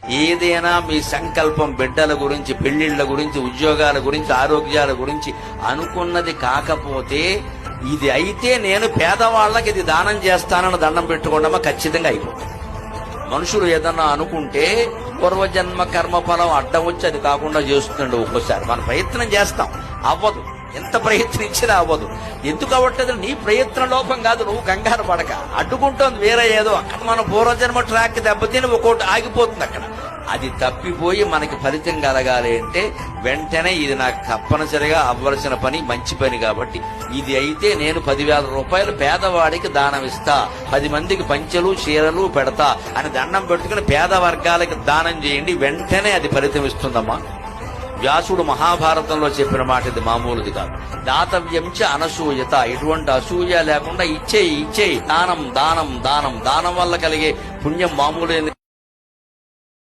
ఏదైనా మీ సంకల్పం బిడ్డల గురించి, పెళ్లిళ్ల గురించి, ఉద్యోగాల గురించి, ఆరోగ్యాల గురించి అనుకున్నది కాకపోతే, ఇది అయితే నేను పేదవాళ్ళకి ఇది దానం చేస్తానని దండం పెట్టుకోవడమా ఖచ్చితంగా అయిపోతుంది. మనుషులు ఏదన్నా అనుకుంటే పూర్వజన్మ కర్మఫలం అడ్డం వచ్చి అది కాకుండా చేస్తుందండి. ఒక్కోసారి మన ప్రయత్నం చేస్తాం, అవ్వదు. ఎంత ప్రయత్నించినా అవ్వదు. ఎందుకు అవ్వట్లేదు? నీ ప్రయత్న లోపం కాదు, నువ్వు కంగారు పడక. అడ్డుకుంటోంది వేరే ఏదో. అక్కడ మన పూర్వజన్మ ట్రాక్ దెబ్బతిని ఒక్కోటి ఆగిపోతుంది అక్కడ. అది తప్పిపోయి మనకి ఫలితం కలగాలి అంటే వెంటనే ఇది నాకు తప్పనిసరిగా అవ్వవలసిన పని, మంచి పని కాబట్టి ఇది అయితే నేను 10,000 రూపాయలు పేదవాడికి దానం ఇస్తా, 10 మందికి పంచెలు చీరలు పెడతా అని దండం పెట్టుకుని పేద వర్గాలకి దానం చేయండి, వెంటనే అది ఫలితం ఇస్తుందమ్మా. వ్యాసుడు మహాభారతంలో చెప్పిన మాట ఇది మామూలుది కాదు. దాతవ్యంచ అనసూయత, ఎటువంటి అసూయ లేకుండా ఇచ్చేయి. దానం దానం దానం దానం వల్ల కలిగే పుణ్యం మామూలు